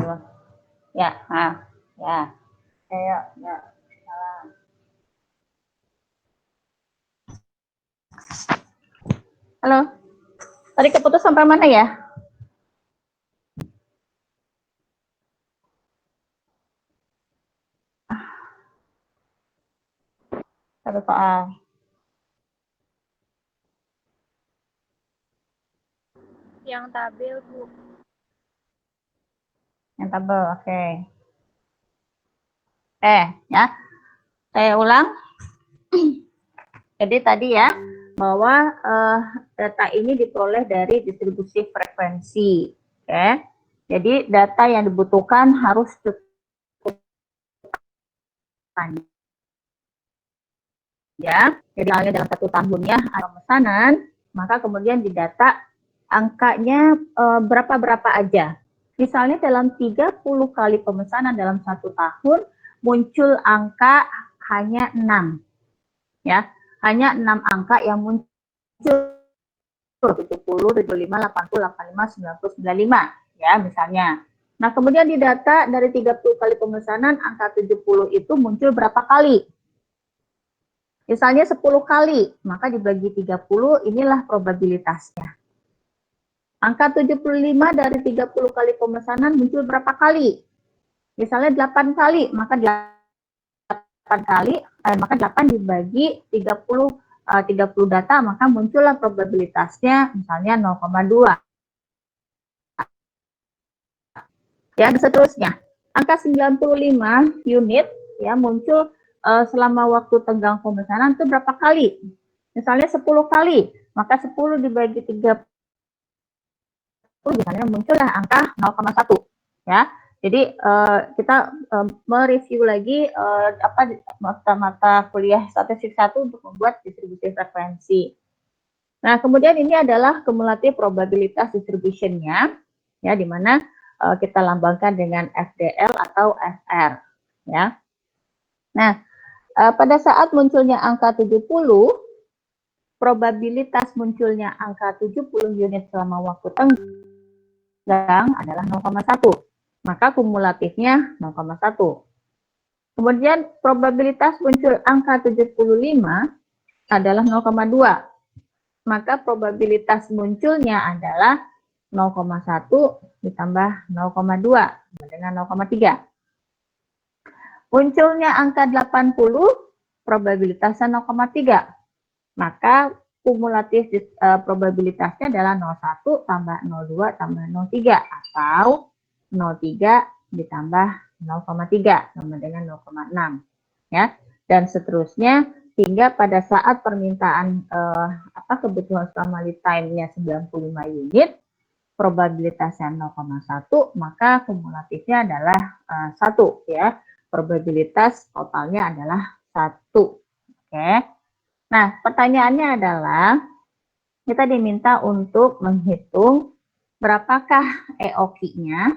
dulu. Ya, ya. Ayo, ya. Salam. Halo. Tadi keputus sampai mana ya? Satu soal. Yang tabel, Bu. Yang tabel, oke. Ya. Saya ulang. Jadi tadi ya, bahwa data ini diperoleh dari distribusi frekuensi. Oke. Jadi data yang dibutuhkan harus cukup banyak. Ya, jadi halnya dalam satu tahunnya ada pemesanan, maka kemudian didata angkanya berapa aja. Misalnya dalam 30 kali pemesanan dalam satu tahun muncul angka hanya 6. Ya, hanya 6 angka yang muncul 70, 75, 80, 85, 90, 95 ya misalnya. Nah, kemudian didata dari 30 kali pemesanan angka 70 itu muncul berapa kali? Misalnya 10 kali, maka dibagi 30 inilah probabilitasnya. Angka 75 dari 30 kali pemesanan muncul berapa kali? Misalnya 8 kali, maka 8 kali, maka 8 dibagi 30 data, maka muncullah probabilitasnya misalnya 0,2. Ya, dan seterusnya. Angka 95 unit ya muncul selama waktu tenggang pemesanan itu berapa kali? Misalnya 10 kali, maka 10 dibagi 30 misalnya muncullah angka 0,1 ya. Jadi kita mereview lagi mata kuliah statistik 1 untuk membuat distribusi frekuensi. Nah, kemudian ini adalah kumulatif probabilitas distribution-nya ya, di mana kita lambangkan dengan FDL atau FR ya. Nah, pada saat munculnya angka 70, probabilitas munculnya angka 70 unit selama waktu tenggang adalah 0,1. Maka kumulatifnya 0,1. Kemudian probabilitas muncul angka 75 adalah 0,2. Maka probabilitas munculnya adalah 0,1 ditambah 0,2 dengan 0,3. Munculnya angka 80, probabilitasnya 0,3. Maka kumulatif probabilitasnya adalah 01 tambah 02 tambah 03 atau 03 ditambah 0,3 sama dengan 0,6 ya, dan seterusnya hingga pada saat permintaan kebutuhan selama lead time-nya 95 unit, probabilitasnya 0,1, maka kumulatifnya adalah 1 ya. Probabilitas totalnya adalah 1. Oke. Nah, pertanyaannya adalah kita diminta untuk menghitung berapakah EOQ-nya,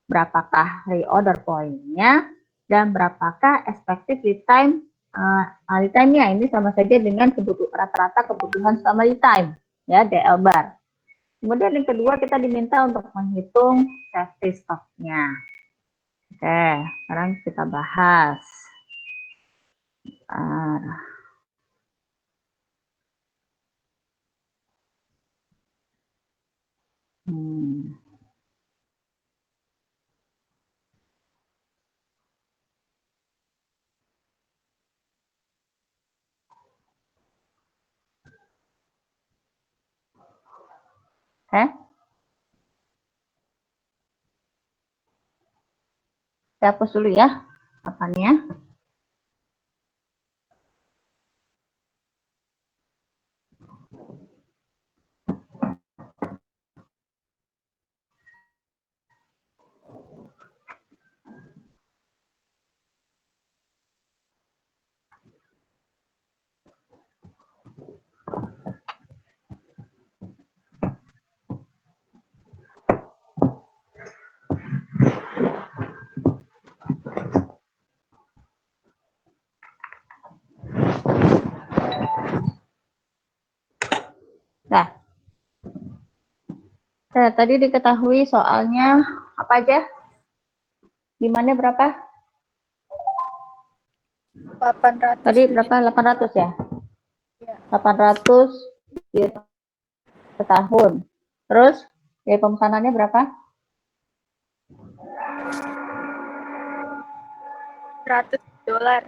berapakah reorder point-nya, dan berapakah expected lead time. Lead time-nya ini sama saja dengan rata-rata kebutuhan selama lead time, ya, DL bar. Kemudian yang kedua kita diminta untuk menghitung safety stock-nya. Oke, sekarang kita bahas. Saya hapus dulu ya papannya. Nah, tadi diketahui soalnya apa aja? Demandnya berapa? 800 Tadi unit. berapa? 800 ya? Ya. 800 unit per tahun. Terus biaya pemesanannya berapa? 100 dolar.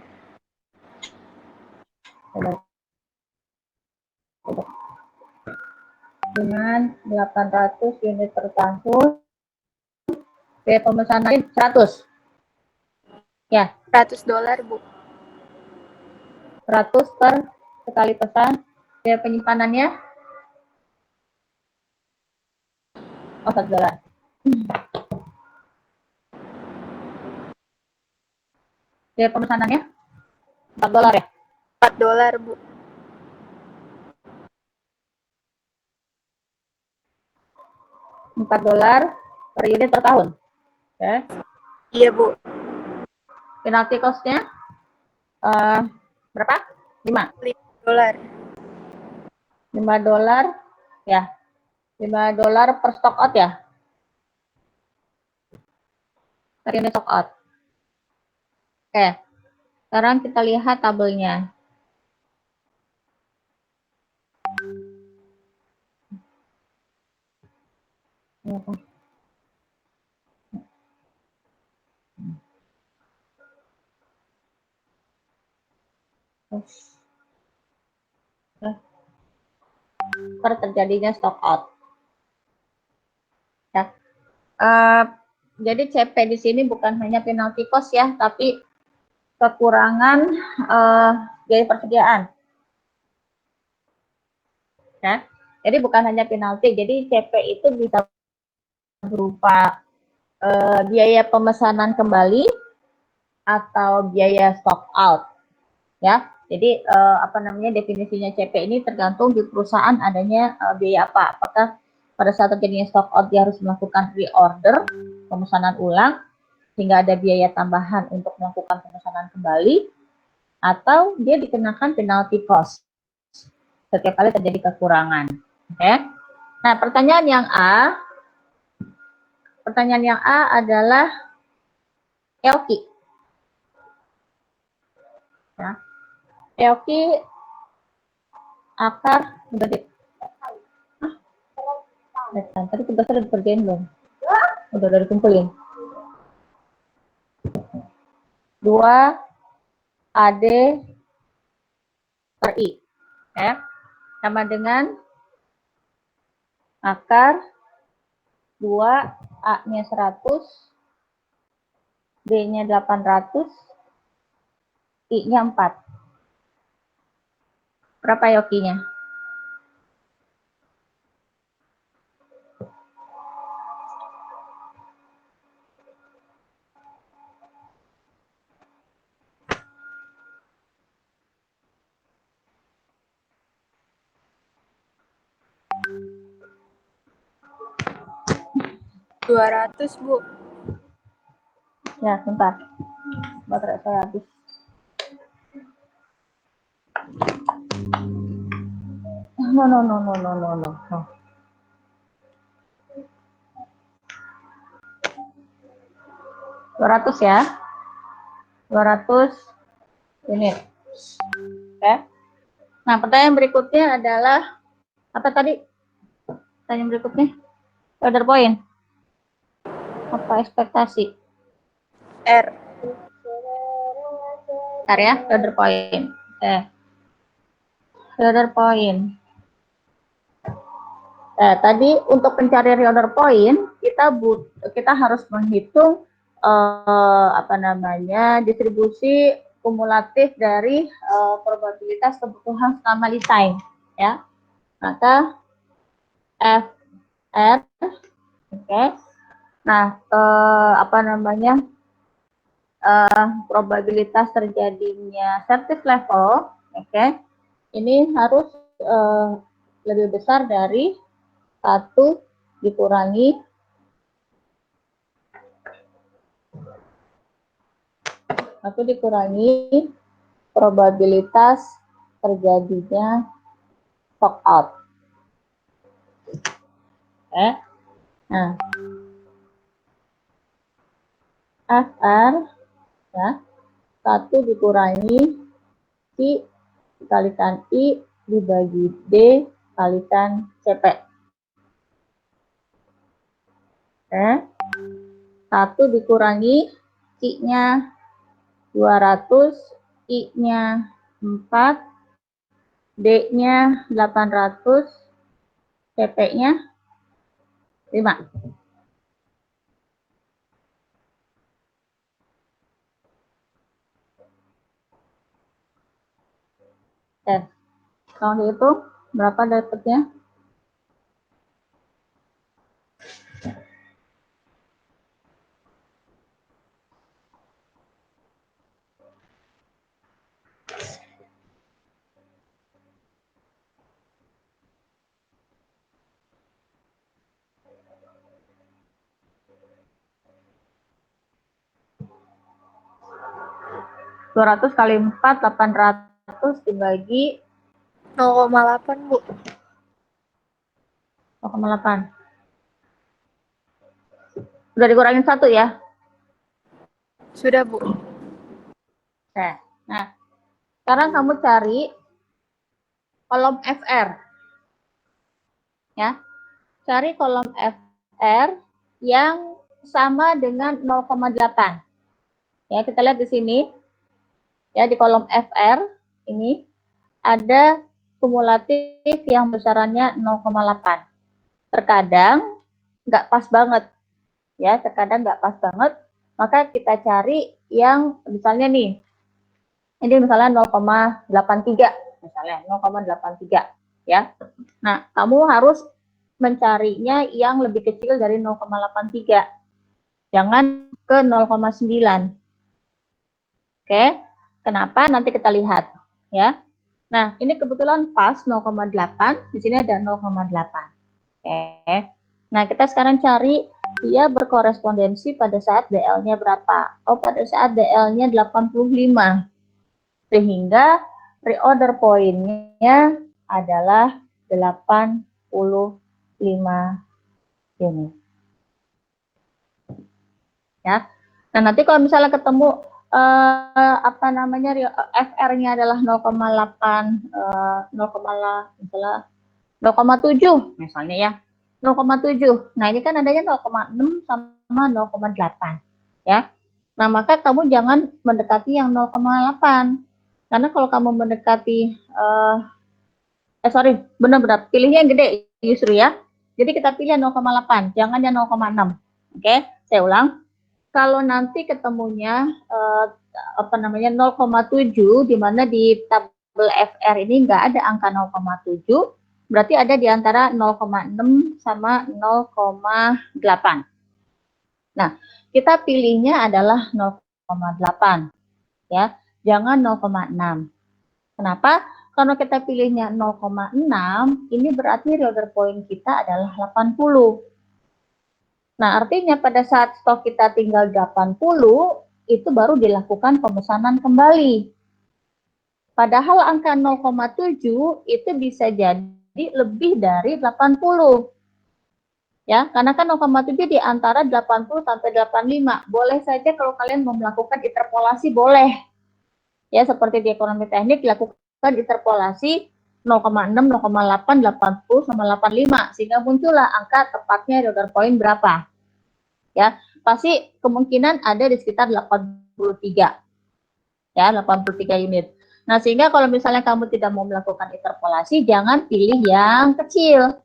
Dengan 800 unit per tahun, biaya pemesanannya 100. Ya, 100 dolar, Bu. 100 per sekali pesan. Biaya penyimpanannya, oh, $1. Biaya pemesanannya $4 ya? 4 dolar, Bu. 4 dolar per unit per tahun. Ya. Iya, Bu. Penalti cost-nya berapa? 5. 5 dolar. 5 dolar ya. 5 dolar per stock out ya. Per unit stock out. Oke. Sekarang kita lihat tabelnya. Per terjadinya stock out. Ya. Jadi CP di sini bukan hanya penalti cost ya, tapi kekurangan biaya persediaan. Ya. Jadi bukan hanya penalti, jadi CP itu bisa berupa biaya pemesanan kembali atau biaya stock out. Ya, jadi definisinya CP ini tergantung di perusahaan adanya biaya apa. Apakah pada saat terjadinya stock out dia harus melakukan reorder, pemesanan ulang, sehingga ada biaya tambahan untuk melakukan pemesanan kembali, atau dia dikenakan penalty cost setiap kali terjadi kekurangan. Oke. Nah, pertanyaan yang A adalah EOKI. Ya. EOKI akar udah di tadi tugasnya udah dikerjain belum? Udah dikumpulin. 2 AD per I. Ya. Sama dengan akar 2 A-nya 100, D-nya 800, I-nya 4. Berapa yokinya? $200, Bu. Ya, sebentar. Baterai saya habis. No. 200 ya. 200 unit. Oke. Nah, pertanyaan berikutnya adalah apa tadi? Pertanyaan berikutnya order point. Apa ekspektasi? R. Bentar ya, order point. Order point. Tadi untuk pencarian reorder point kita harus menghitung distribusi kumulatif dari probabilitas kebutuhan selama lead time ya. Maka FR, oke. Nah, probabilitas terjadinya service level, oke. Ini harus lebih besar dari 1 dikurangi probabilitas terjadinya stock out. Nah, FR ya 1 dikurangi Q dikalikan I dibagi D kalikan CP. Oke. 1 dikurangi Q-nya 200, I-nya 4, D-nya 800, CP-nya 5. Kalau dihitung berapa dapatnya? (200 kali 4 800 dibagi 0,8 Bu. 0,8. Udah dikurangin 1 ya? Sudah Bu. Oke. Nah, sekarang kamu cari kolom FR. Ya. Cari kolom FR yang sama dengan 0,8. Ya, kita lihat di sini. Ya, di kolom FR ini ada kumulatif yang besarannya 0,8. Terkadang nggak pas banget. Ya, terkadang nggak pas banget. Maka kita cari yang misalnya nih, ini misalnya 0,83, misalnya 0,83, ya. Nah, kamu harus mencarinya yang lebih kecil dari 0,83. Jangan ke 0,9. Oke, kenapa? Nanti kita lihat, ya. Nah, ini kebetulan pas 0,8, di sini ada 0,8. Oke. Nah, kita sekarang cari dia berkorespondensi pada saat DL-nya berapa? Oh, pada saat DL-nya 85. Sehingga reorder point-nya adalah 85 unit. Ya. Nah, nanti kalau misalnya ketemu FR-nya adalah 0,8 misalnya 0,7 misalnya ya. 0,7. Nah, ini kan adanya 0,6 sama 0,8 ya. Nah, maka kamu jangan mendekati yang 0,8. Karena kalau kamu mendekati benar-benar pilihnya yang gede justru ya. Jadi kita pilih 0,8, jangan yang 0,6. Oke, saya ulang. Kalau nanti ketemunya 0,7 di mana di tabel FR ini nggak ada angka 0,7, berarti ada di antara 0,6 sama 0,8. Nah, kita pilihnya adalah 0,8 ya, jangan 0,6. Kenapa? Kalau kita pilihnya 0,6, ini berarti reorder point kita adalah 80. Nah, artinya pada saat stok kita tinggal 80, itu baru dilakukan pemesanan kembali. Padahal angka 0,7 itu bisa jadi lebih dari 80. Ya, karena kan 0,7 di antara 80 sampai 85. Boleh saja kalau kalian mau melakukan interpolasi, boleh. Ya, seperti di ekonomi teknik dilakukan interpolasi 0,6, 0,8, 80 sama 85 sehingga muncullah angka tepatnya reorder point berapa. Ya, pasti kemungkinan ada di sekitar 83. Ya, 83 unit. Nah, sehingga kalau misalnya kamu tidak mau melakukan interpolasi, jangan pilih yang kecil.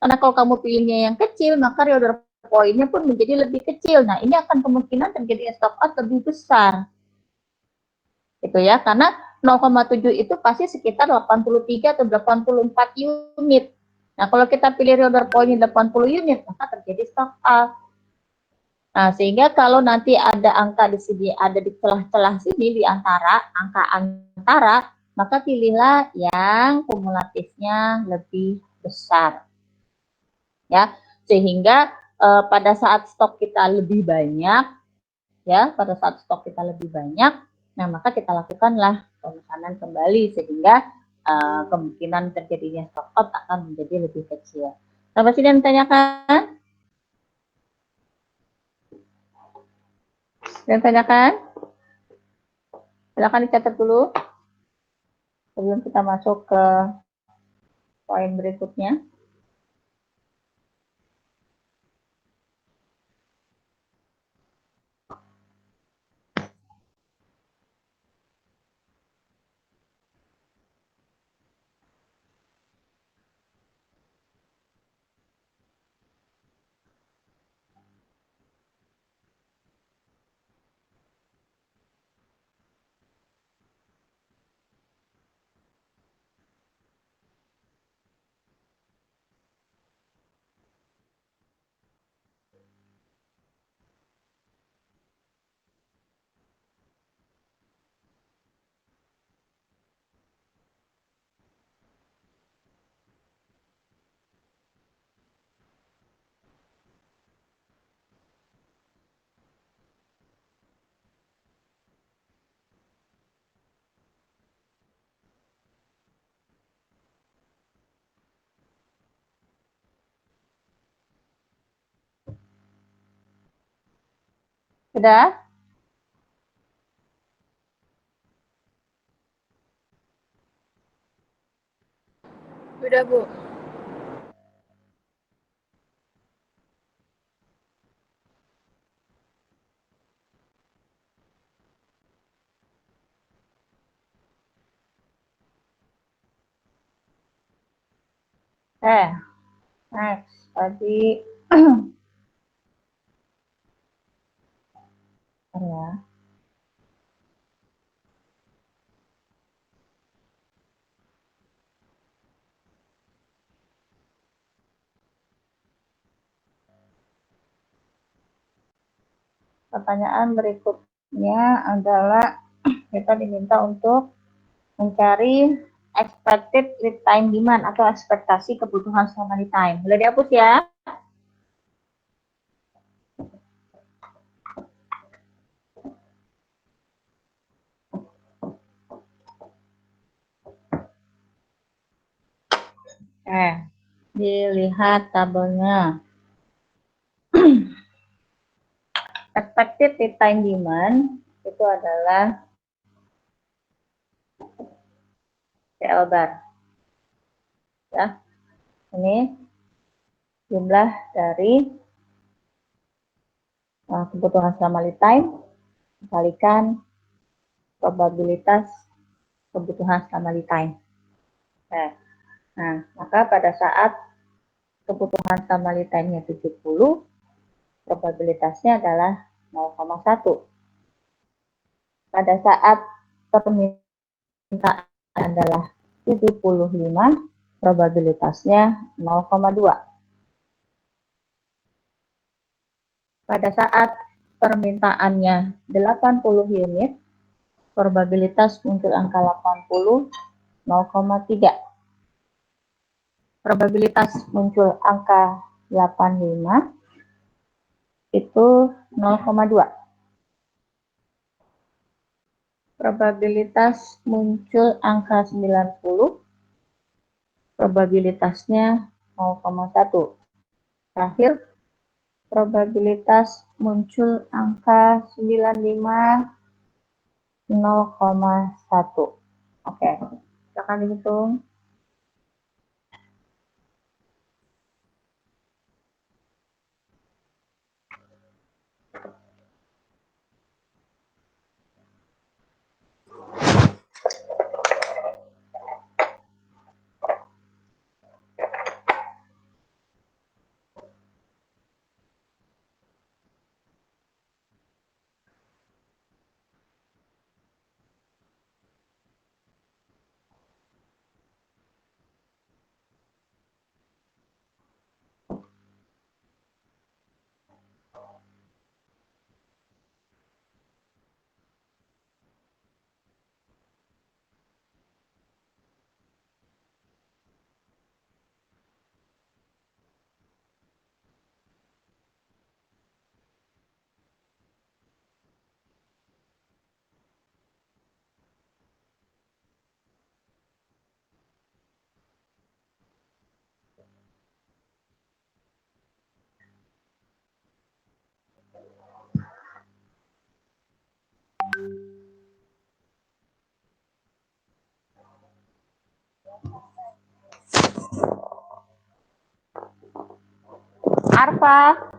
Karena kalau kamu pilihnya yang kecil, maka reorder point-nya pun menjadi lebih kecil. Nah, ini akan kemungkinan terjadi stock out lebih besar. Gitu ya, karena 0,7 itu pasti sekitar 83 atau 84 unit. Nah, kalau kita pilih reorder point-nya 80 unit, maka terjadi stock out. Nah, sehingga kalau nanti ada angka di sini, ada di celah-celah sini di antara angka antara, maka pilihlah yang kumulatifnya lebih besar. Ya, sehingga pada saat stok kita lebih banyak, ya, pada saat stok kita lebih banyak, nah maka kita lakukanlah pemesanan kembali sehingga kemungkinan terjadinya stock out akan menjadi lebih kecil. Sampai sini yang ditanyakan? Dan tanyakan, silakan dicatat dulu sebelum kita masuk ke poin berikutnya. Sudah? Sudah, Bu. Next. Tadi ya. Pertanyaan berikutnya adalah kita diminta untuk mencari expected lead time demand atau ekspektasi kebutuhan selama lead time. Boleh dihapus ya. Dilihat tabelnya. Expected lead time demand itu adalah CL bar. Ya, ini jumlah dari kebutuhan selama lead time dikalikan probabilitas kebutuhan selama lead time. Nah, maka pada saat kebutuhan selama lead time-nya 70, probabilitasnya adalah 0,1. Pada saat permintaan adalah 75, probabilitasnya 0,2. Pada saat permintaannya 80 unit, probabilitas muncul angka 80, 0,3. Probabilitas muncul angka 85 itu 0,2. Probabilitas muncul angka 90, probabilitasnya 0,1. Terakhir, probabilitas muncul angka 95, 0,1. Oke, silakan dihitung. Siva.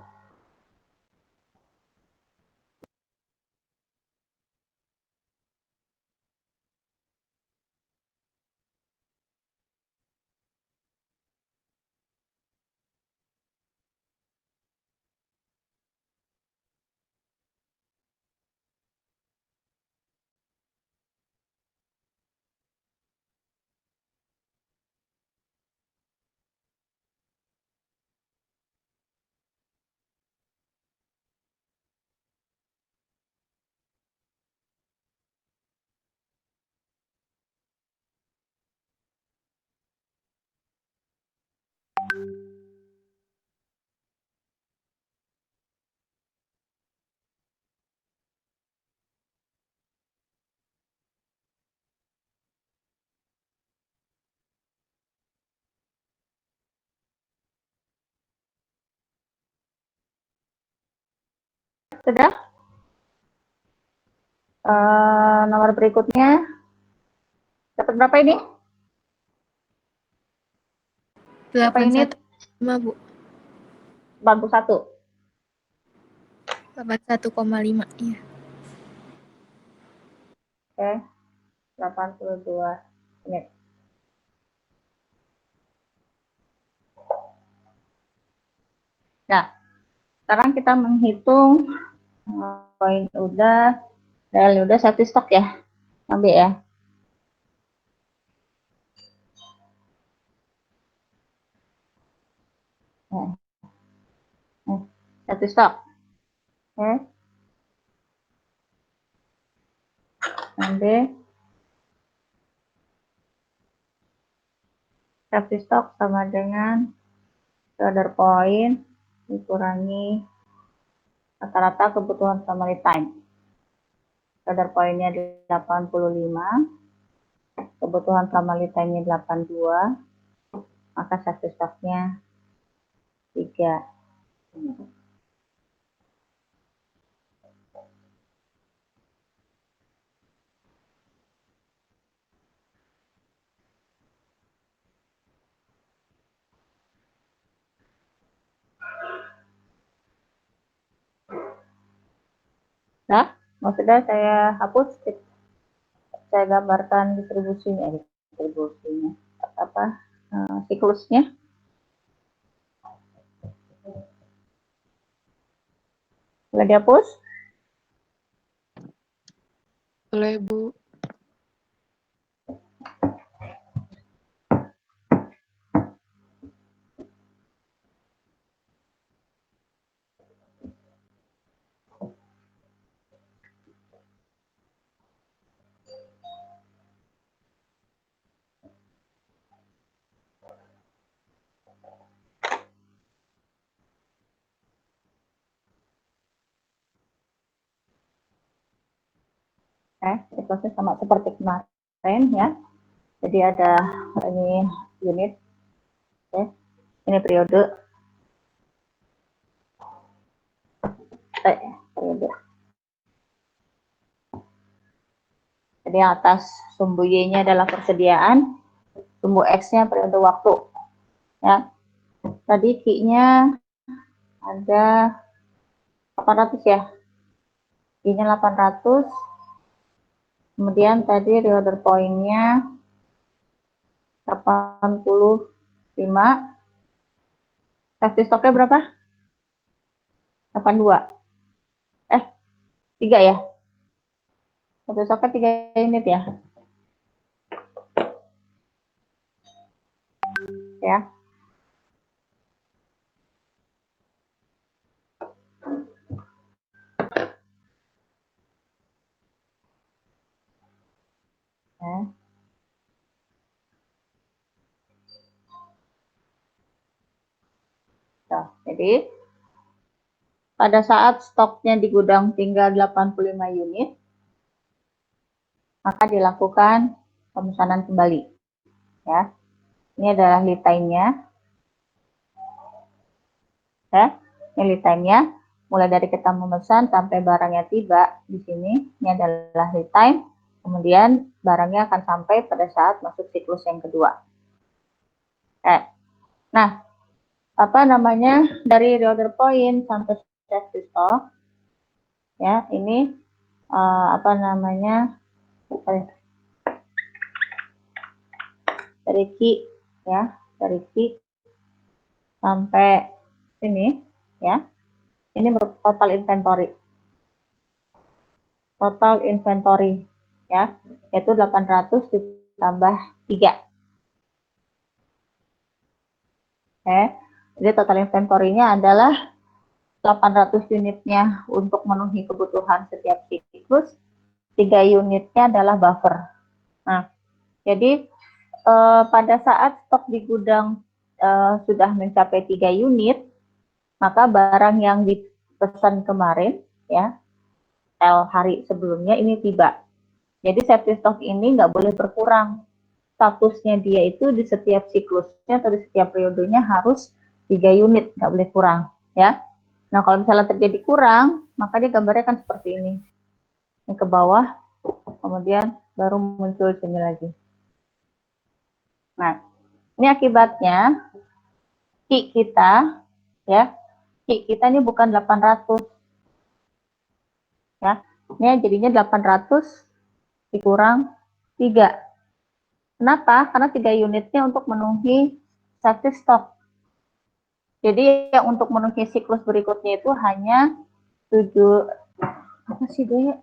Sudah? Nomor berikutnya. Dapat berapa ini? Berapa unit? 81,5, Bu. 81. 81,5, iya. Oke. 82 unit. Nah, sekarang kita menghitung poin udah, dan udah satu stok ya, ambil ya. Satu stok. Oke. Ambil. Satu stok sama dengan order point dikurangi rata-rata kebutuhan summary time. Order point-nya 85, kebutuhan summary time-nya 82, maka satu stoknya 3. Nah, sudah saya hapus, saya gambarkan distribusinya, siklusnya. Boleh dihapus? Boleh, Bu. Siklusnya sama seperti kemarin ya. Jadi ada ini unit, ini periode, periode. Jadi yang atas sumbu Y-nya adalah persediaan, sumbu X-nya periode waktu. Ya. Tadi Q-nya ada 800 ya. Y-nya 800. Kemudian tadi reorder point-nya 85. Safety stock-nya berapa? 82. 3 ya. Safety stock-nya 3 unit ya. Ya. Nah, jadi pada saat stoknya di gudang tinggal 85 unit, maka dilakukan pemesanan kembali. Ya, ini adalah lead time-nya. Ya, ini lead time-nya. Mulai dari kita memesan sampai barangnya tiba di sini, ini adalah lead time. Kemudian barangnya akan sampai pada saat masuk siklus yang kedua. Nah, dari reorder point sampai safety stock, ya ini dari key, ya dari key sampai sini, ya ini total inventory, ya yaitu 800 ditambah 3. Jadi total inventory-nya adalah 800 unitnya untuk memenuhi kebutuhan setiap siklus, 3 unitnya adalah buffer. Nah, jadi pada saat stok di gudang sudah mencapai 3 unit, maka barang yang dipesan kemarin, ya L hari sebelumnya ini tiba. Jadi safety stock ini nggak boleh berkurang. Statusnya dia itu di setiap siklusnya atau di setiap periodenya harus 3 unit, nggak boleh kurang, ya. Nah, kalau misalnya terjadi kurang, maka dia gambarnya kan seperti ini. Ini ke bawah, kemudian baru muncul sini lagi. Nah, ini akibatnya Ki kita, ya, Ki kita ini bukan 800, ya. Ini jadinya 800 dikurang 3. Kenapa? Karena 3 unitnya untuk memenuhi safety stock. Jadi yang untuk memenuhi siklus berikutnya itu hanya 7 apa sih dia?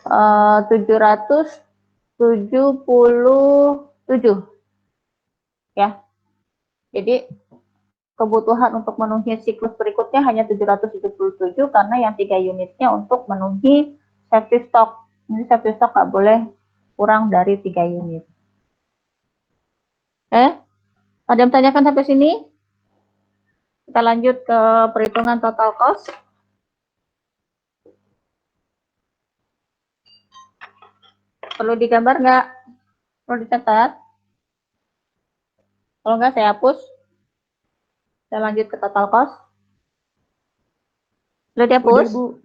777, ya. Jadi kebutuhan untuk memenuhi siklus berikutnya hanya 777 karena yang 3 unitnya untuk memenuhi safety stock. Ini safety stock nggak boleh kurang dari 3 unit. Ada yang tanyakan sampai sini? Kita lanjut ke perhitungan total cost. Perlu digambar nggak? Perlu dicatat? Kalau nggak saya hapus. Saya lanjut ke total cost. Sudah dihapus? Udah, Bu.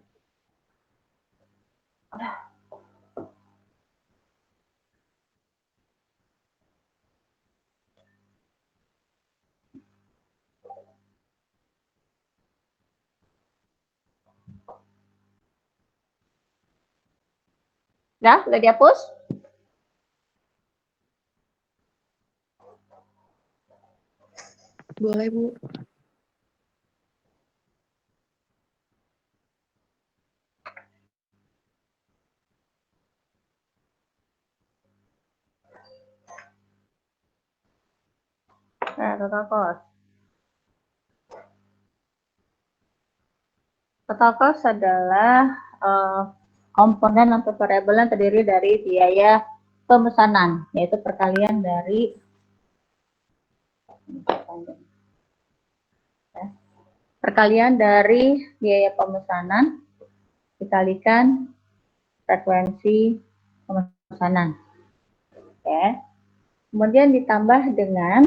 Sudah dihapus? Boleh, Bu. Nah, total cost. Total cost adalah komponen atau variabel yang terdiri dari biaya pemesanan, yaitu perkalian dari biaya pemesanan dikalikan frekuensi pemesanan. Oke. Kemudian ditambah dengan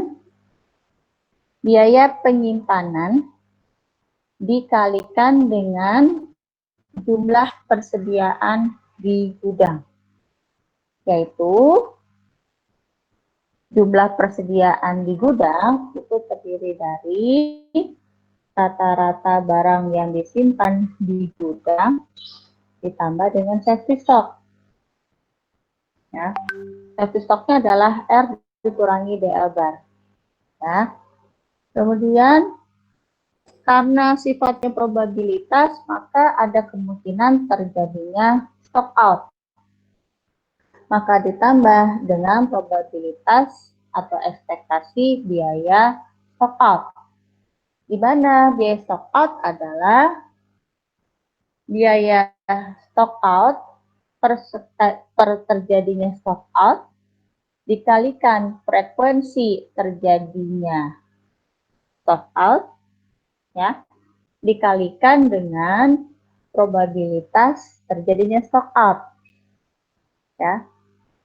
biaya penyimpanan dikalikan dengan jumlah persediaan di gudang, yaitu jumlah persediaan di gudang itu terdiri dari rata-rata barang yang disimpan di gudang ditambah dengan safety stock. Ya, safety stocknya adalah R dikurangi DL bar. Ya. Kemudian karena sifatnya probabilitas, maka ada kemungkinan terjadinya stock out. Maka ditambah dengan probabilitas atau ekspektasi biaya stock out. Di mana biaya stock out adalah biaya stock out per terjadinya stock out dikalikan frekuensi terjadinya stock out, ya, dikalikan dengan probabilitas terjadinya stock out, ya,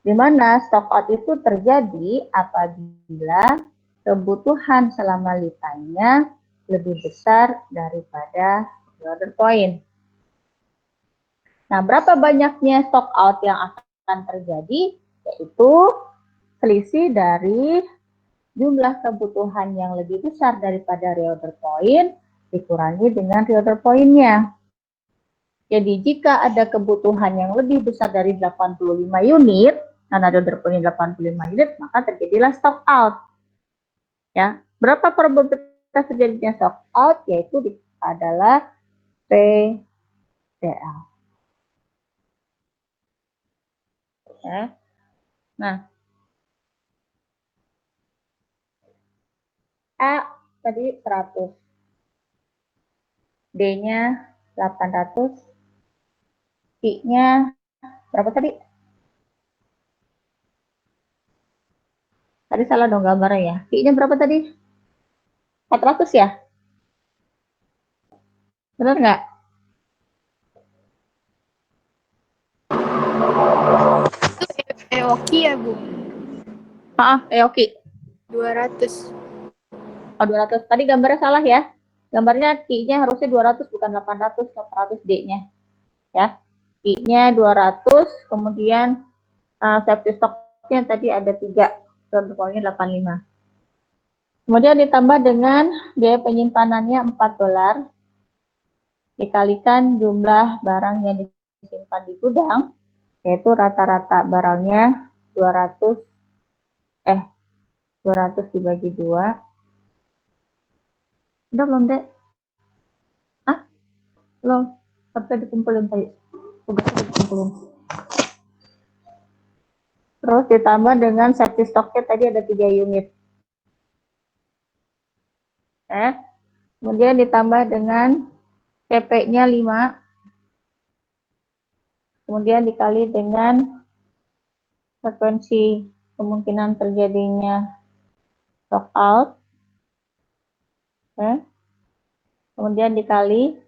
di mana stock out itu terjadi apabila kebutuhan selama lead time-nya lebih besar daripada order point. Nah, berapa banyaknya stock out yang akan terjadi? Yaitu selisih dari jumlah kebutuhan yang lebih besar daripada reorder point dikurangi dengan reorder point-nya. Jadi jika ada kebutuhan yang lebih besar dari 85 unit, karena reorder point 85 unit, maka terjadilah stock out. Ya, berapa probabilitas terjadinya stock out? Yaitu adalah PDL. Ya. Nah, A tadi 100, D-nya 800, I-nya berapa tadi? Tadi salah dong gambarnya ya. I-nya berapa tadi? 400 ya? Benar nggak? Oke ya, Bu. Oke. 200. Oh, 200. Tadi gambarnya salah ya. Gambarnya I-nya harusnya 200 bukan 800, 800 D-nya. Ya. I-nya 200, kemudian safety stock-nya tadi ada 3, contohnya 85. Kemudian ditambah dengan biaya penyimpanannya $4, dikalikan jumlah barang yang disimpan di gudang, yaitu rata-rata barangnya 200 dibagi 2. Udah belum, Dek? Belum. Tapi dikumpulin tadi. Tugasnya dikumpulin. Terus ditambah dengan safety stock-nya tadi ada 3 unit. Kemudian ditambah dengan PP-nya 5. Kemudian dikali dengan frekuensi kemungkinan terjadinya stock out. Kemudian dikali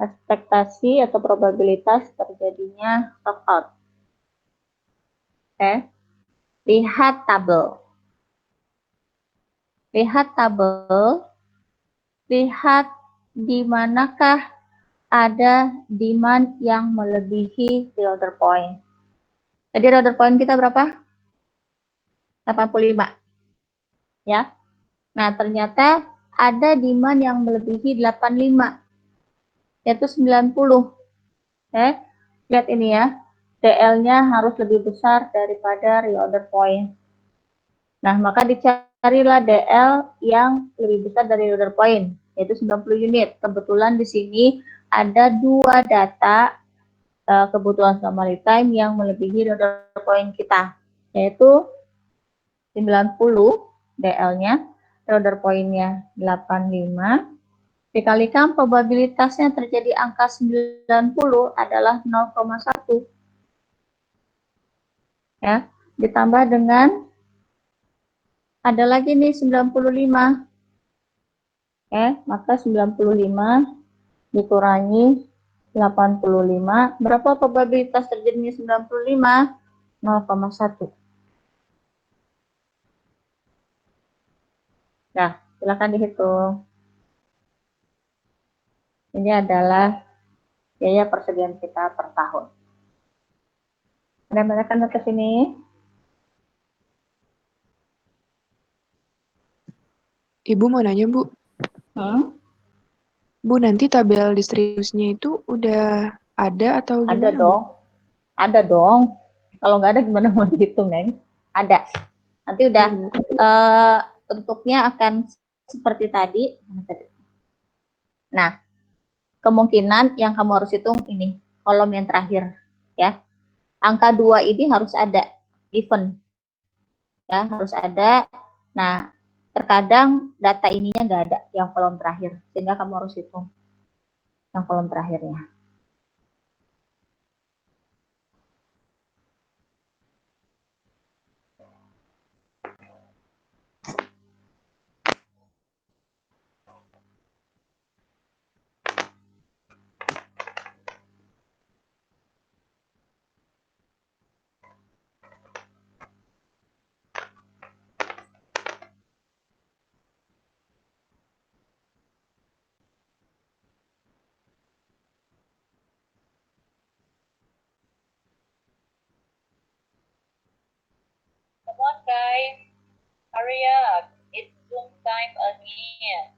ekspektasi atau probabilitas terjadinya stock out. Lihat tabel. Lihat tabel. Lihat di manakah ada demand yang melebihi reorder point. Jadi reorder point kita berapa? 85. Ya. Nah, ternyata ada demand yang melebihi 85, yaitu 90. Lihat ini ya. DL-nya harus lebih besar daripada reorder point. Nah, maka dicarilah DL yang lebih besar dari reorder point, yaitu 90 unit. Kebetulan di sini ada 2 data kebutuhan maritime yang melebihi reorder point kita, yaitu 90 DL-nya, reorder point-nya 85, dikalikan probabilitasnya terjadi angka 90 adalah 0,1. Ya, ditambah dengan ada lagi nih 95. Maka 95 dikurangi 85, berapa probabilitas terjadinya 95? 0,1. Nah, silakan dihitung. Ini adalah biaya persediaan kita per tahun. Ada yang menanyakan ke sini? Ibu mau nanya, Bu. Bu, nanti tabel distribusinya itu udah ada atau Ada gimana, dong. Bu? Ada dong. Kalau nggak ada gimana mau dihitung, Neng? Ada. Nanti udah bentuknya akan seperti tadi. Nah, kemungkinan yang kamu harus hitung ini, kolom yang terakhir. Ya. Angka 2 ini harus ada, even. Ya, harus ada. Nah, terkadang data ininya nggak ada, yang kolom terakhir. Sehingga kamu harus hitung yang kolom terakhirnya. Come on, guys. Hurry up, it's Zoom time again.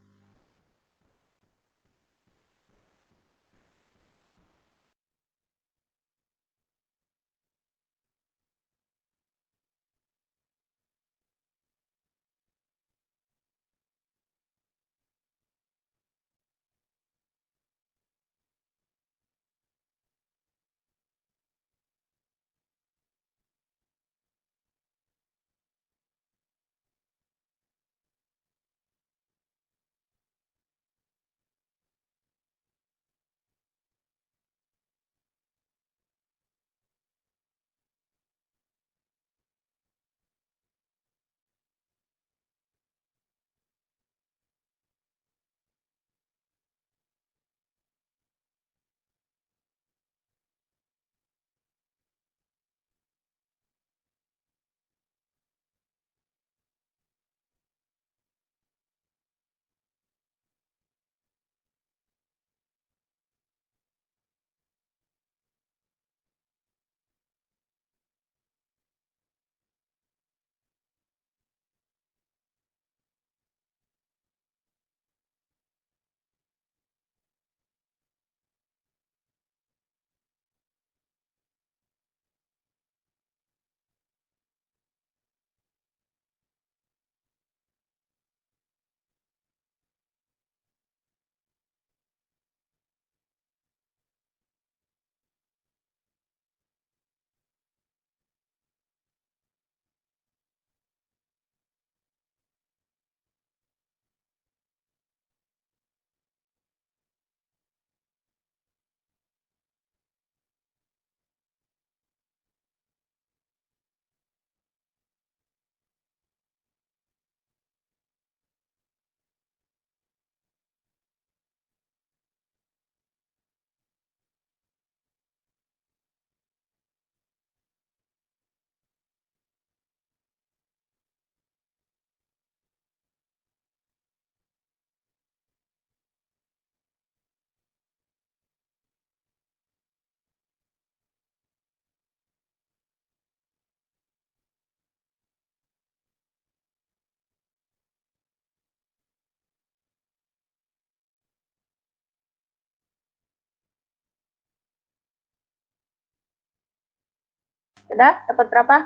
Sudah? Dapat berapa?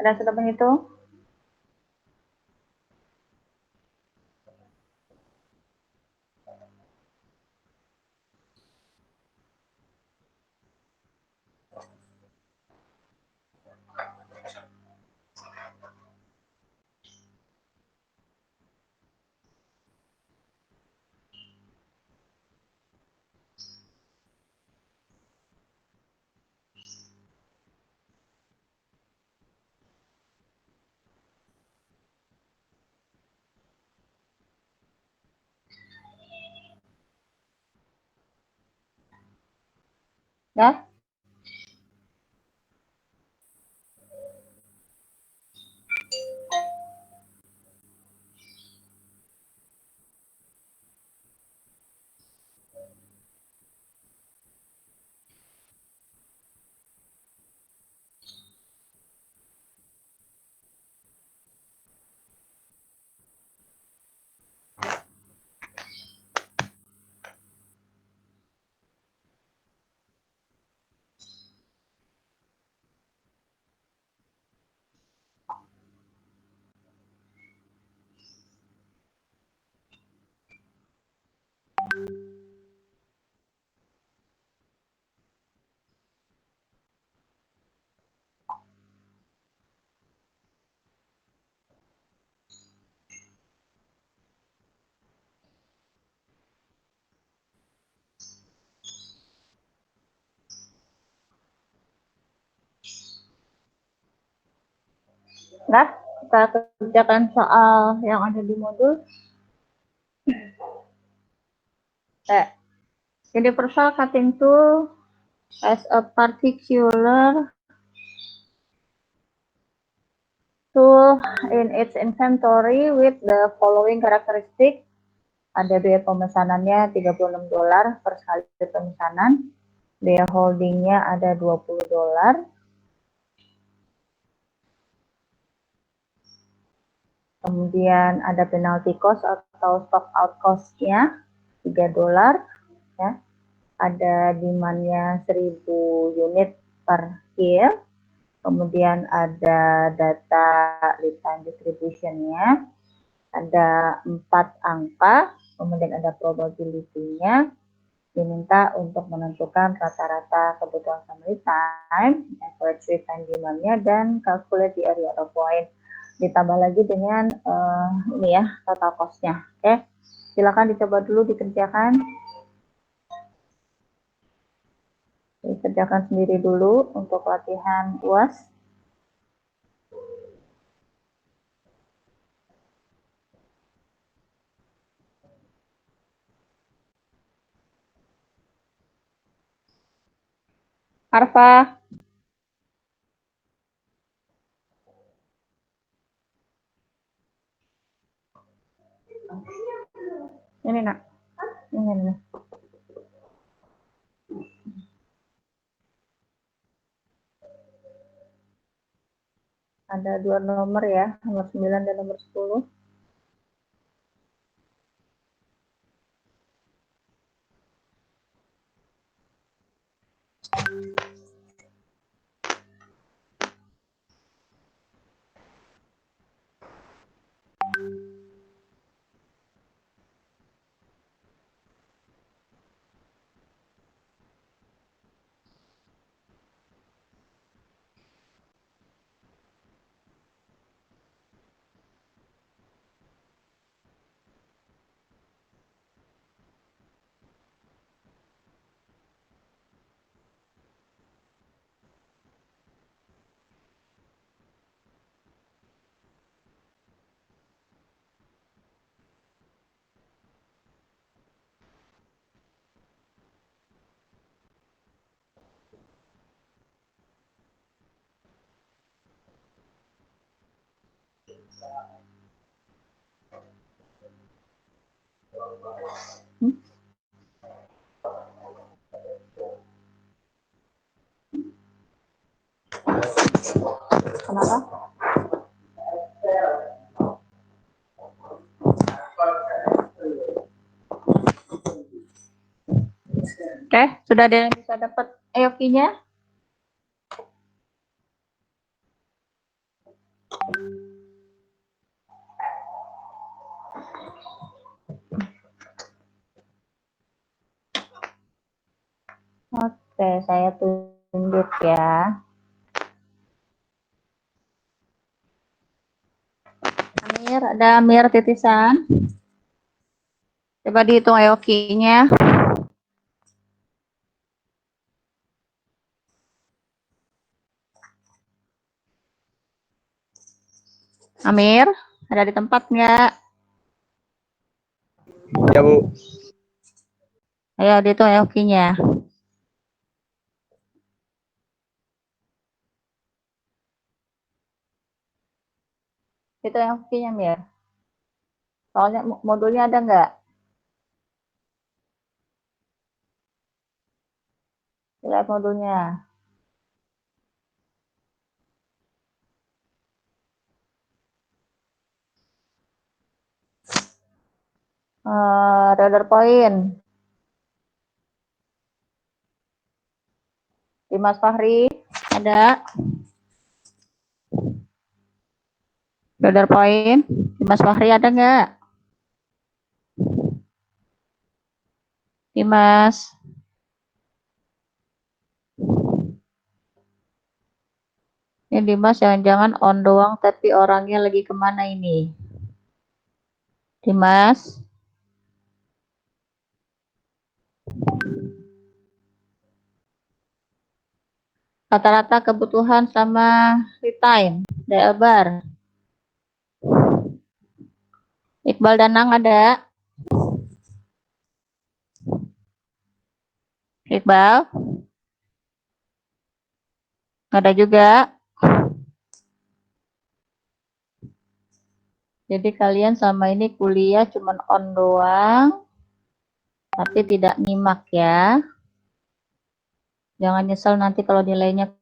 Ada sudah menghitung? Ya? Nah, kita kerjakan soal yang ada di modul. Universal cutting tool has a particular tool in its inventory with the following characteristic. Ada biaya pemesanannya $36 per sekali pemesanan. Biaya holdingnya ada $20. Kemudian ada penalty cost atau stock out cost-nya $3 ya. Ada demand-nya 1000 unit per year. Kemudian ada data lead time distribution-nya, ada 4 angka, kemudian ada probability-nya. Diminta untuk menentukan rata-rata kebutuhan family time, average time demand-nya, dan calculate the area of point. Ditambah lagi dengan ini ya, total cost-nya. Oke, silakan dicoba dulu dikerjakan. Dikerjakan sendiri dulu untuk latihan UAS. Arfa. Ini nak. Ini. Ada 2 nomor ya, nomor 9 dan nomor 10. Kenapa? Oke, sudah ada yang bisa dapat EOQ-nya? Oke, saya tunjuk ya. Amir, ada Amir titisan. Coba dihitung EOQ-nya. Amir, ada di tempat nggak? Ya, Bu. Ayo dihitung EOQ-nya. Itu EOQ-nya, Mir. Soalnya modulnya ada nggak? Lihat modulnya. Radar point. Dimas Fahri, ada? Radar point. Dimas Fahri ada nggak? Dimas. Ini Dimas jangan-jangan on doang tapi orangnya lagi kemana ini? Dimas. Rata-rata kebutuhan sama free time. DL bar. Iqbal Danang ada? Iqbal? Ada juga. Jadi kalian sama ini kuliah cuman on doang, tapi tidak nyimak ya. Jangan nyesel nanti kalau nilainya.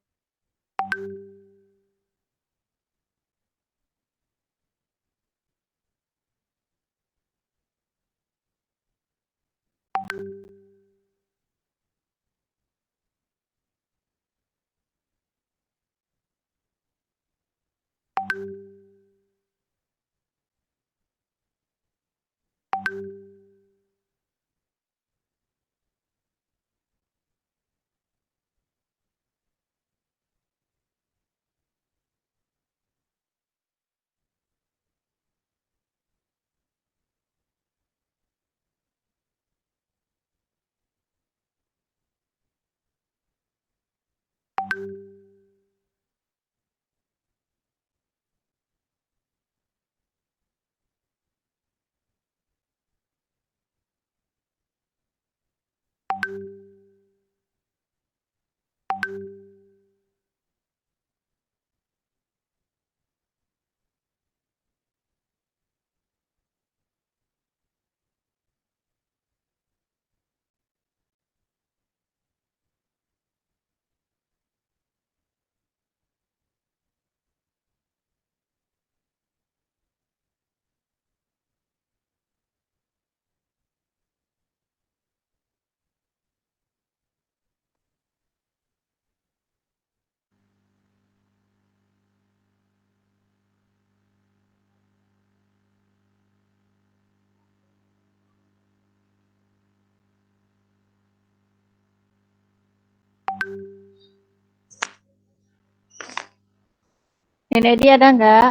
Ini dia ada nggak?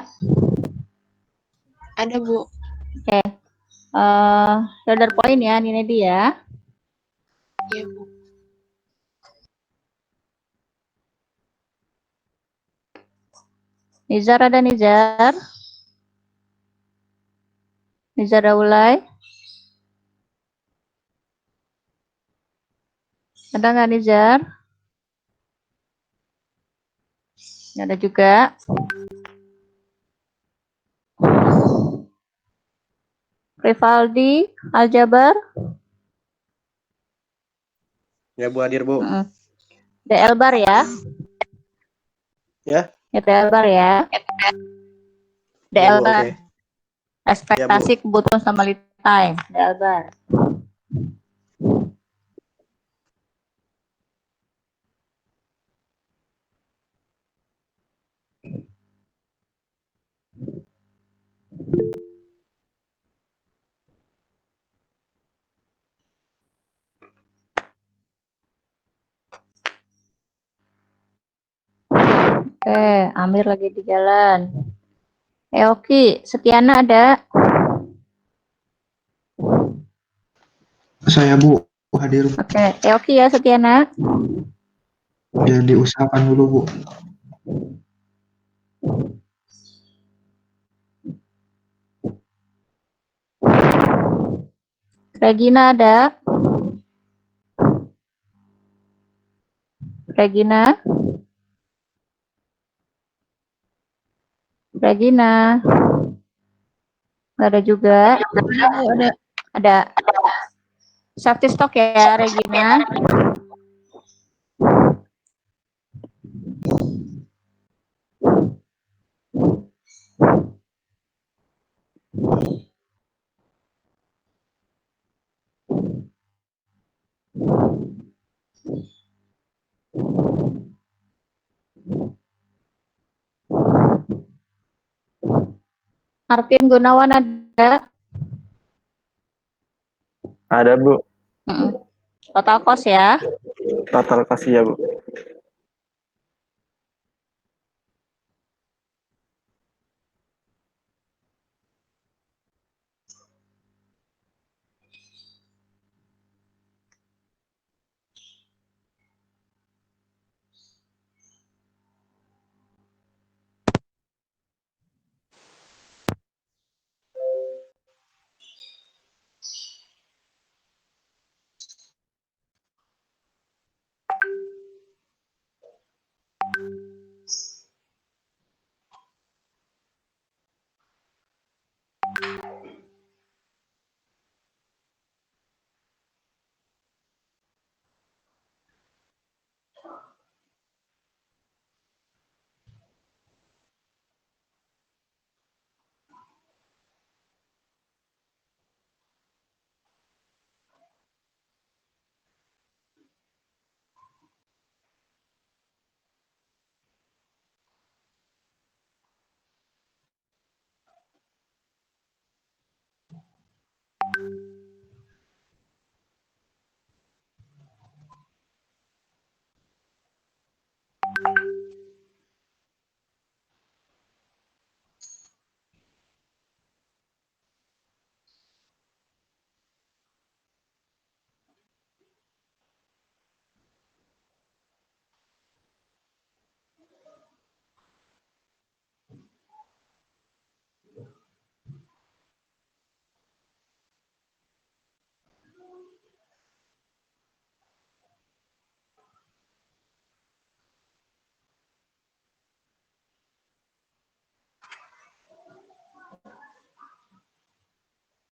Ada, Bu. Oke. Shoulder point ya, ini dia. Iya, Bu. Nizar ada Nizar? Nizar Daulay? Ada nggak Nizar? Ada juga. Rivaldi, Aljabar? Ya Bu, hadir Bu. DL Bar ya? Ya. Ya DL Bar ya? Ya DL Bu, Bar. oke. Ekspektasi kebutuhan sama lead time. DL Bar. Oke, Amir lagi di jalan. Oki, Setiana ada? Saya Bu, hadir. Oke, Oki ya Setiana. Udah diusahakan dulu Bu. Regina ada? Regina? Regina? Nggak ada juga. Ada. Safety stock ya Regina. Arvin Gunawan ada? Ada Bu, Total cost ya. total kasih ya Bu.